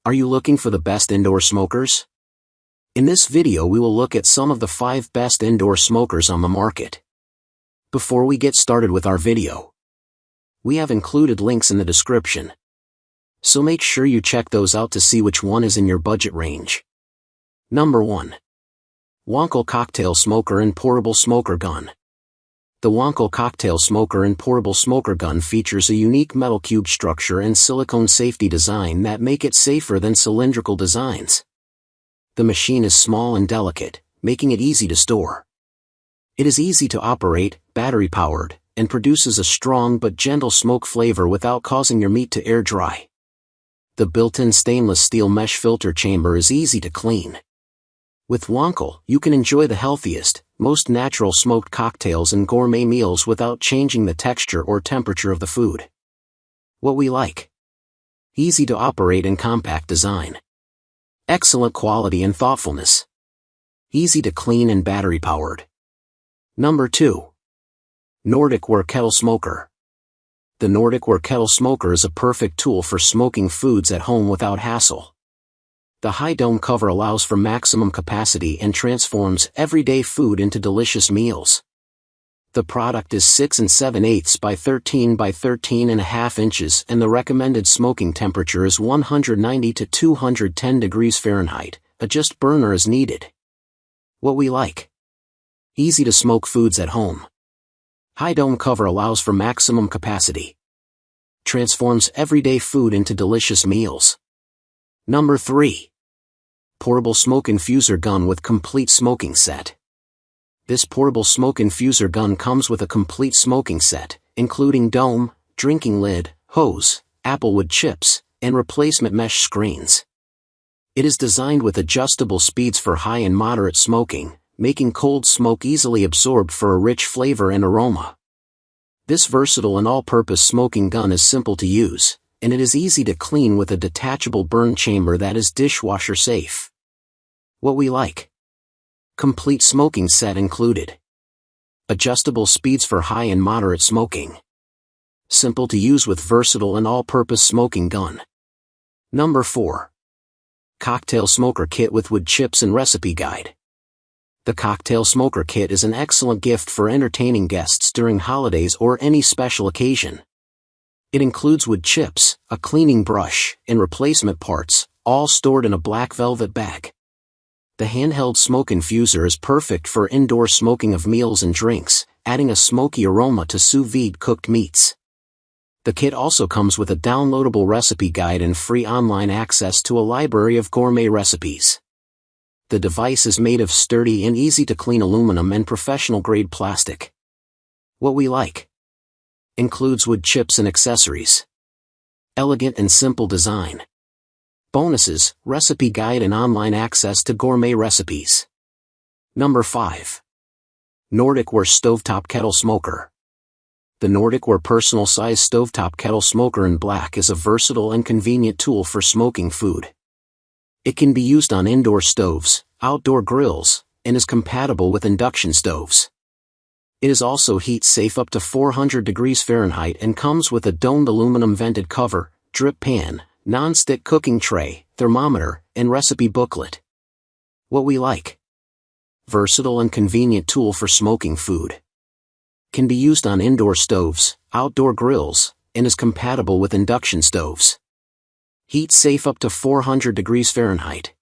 Are you looking for the best indoor smokers? In this video we will look at some of the 5 best indoor smokers on the market. Before we get started with our video, we have included links in the description, so make sure you check those out to see which one is in your budget range. Number 1. Wancle Cocktail Smoker and Portable Smoker Gun. The Wancle Cocktail Smoker and Portable Smoker Gun features a unique metal cube structure and silicone safety design that make it safer than cylindrical designs. The machine is small and delicate, making it easy to store. It is easy to operate, battery-powered, and produces a strong but gentle smoke flavor without causing your meat to air dry. The built-in stainless steel mesh filter chamber is easy to clean. With Wancle, you can enjoy the healthiest, most natural smoked cocktails and gourmet meals without changing the texture or temperature of the food. What we like: easy to operate and compact design. Excellent quality and thoughtfulness. Easy to clean and battery-powered. Number 2. Nordic Ware Kettle Smoker. The Nordic Ware Kettle Smoker is a perfect tool for smoking foods at home without hassle. The high dome cover allows for maximum capacity and transforms everyday food into delicious meals. The product is 6 7/8 by 13 by 13.5 inches and the recommended smoking temperature is 190 to 210 degrees Fahrenheit, adjust burner as needed. What we like: easy to smoke foods at home. High dome cover allows for maximum capacity. Transforms everyday food into delicious meals. Number 3. Portable Smoke Infuser Gun with Complete Smoking Set. This portable smoke infuser gun comes with a complete smoking set, including dome, drinking lid, hose, applewood chips, and replacement mesh screens. It is designed with adjustable speeds for high and moderate smoking, making cold smoke easily absorbed for a rich flavor and aroma. This versatile and all-purpose smoking gun is simple to use, and it is easy to clean with a detachable burn chamber that is dishwasher safe. What we like: complete smoking set included. Adjustable speeds for high and moderate smoking. Simple to use with versatile and all-purpose smoking gun. Number 4. Cocktail Smoker Kit with Wood Chips and Recipe Guide. The Cocktail Smoker Kit is an excellent gift for entertaining guests during holidays or any special occasion. It includes wood chips, a cleaning brush, and replacement parts, all stored in a black velvet bag. The handheld smoke infuser is perfect for indoor smoking of meals and drinks, adding a smoky aroma to sous vide cooked meats. The kit also comes with a downloadable recipe guide and free online access to a library of gourmet recipes. The device is made of sturdy and easy-to-clean aluminum and professional-grade plastic. What we like: includes wood chips and accessories. Elegant and simple design. Bonuses: recipe guide and online access to gourmet recipes. Number 5. Nordic Ware Stovetop Kettle Smoker. The Nordic Ware Personal Size Stovetop Kettle Smoker in black is a versatile and convenient tool for smoking food. It can be used on indoor stoves, outdoor grills, and is compatible with induction stoves. It is also heat safe up to 400 degrees Fahrenheit and comes with a domed aluminum vented cover, drip pan, non-stick cooking tray, thermometer, and recipe booklet. What we like: versatile and convenient tool for smoking food. Can be used on indoor stoves, outdoor grills, and is compatible with induction stoves. Heat safe up to 400 degrees Fahrenheit.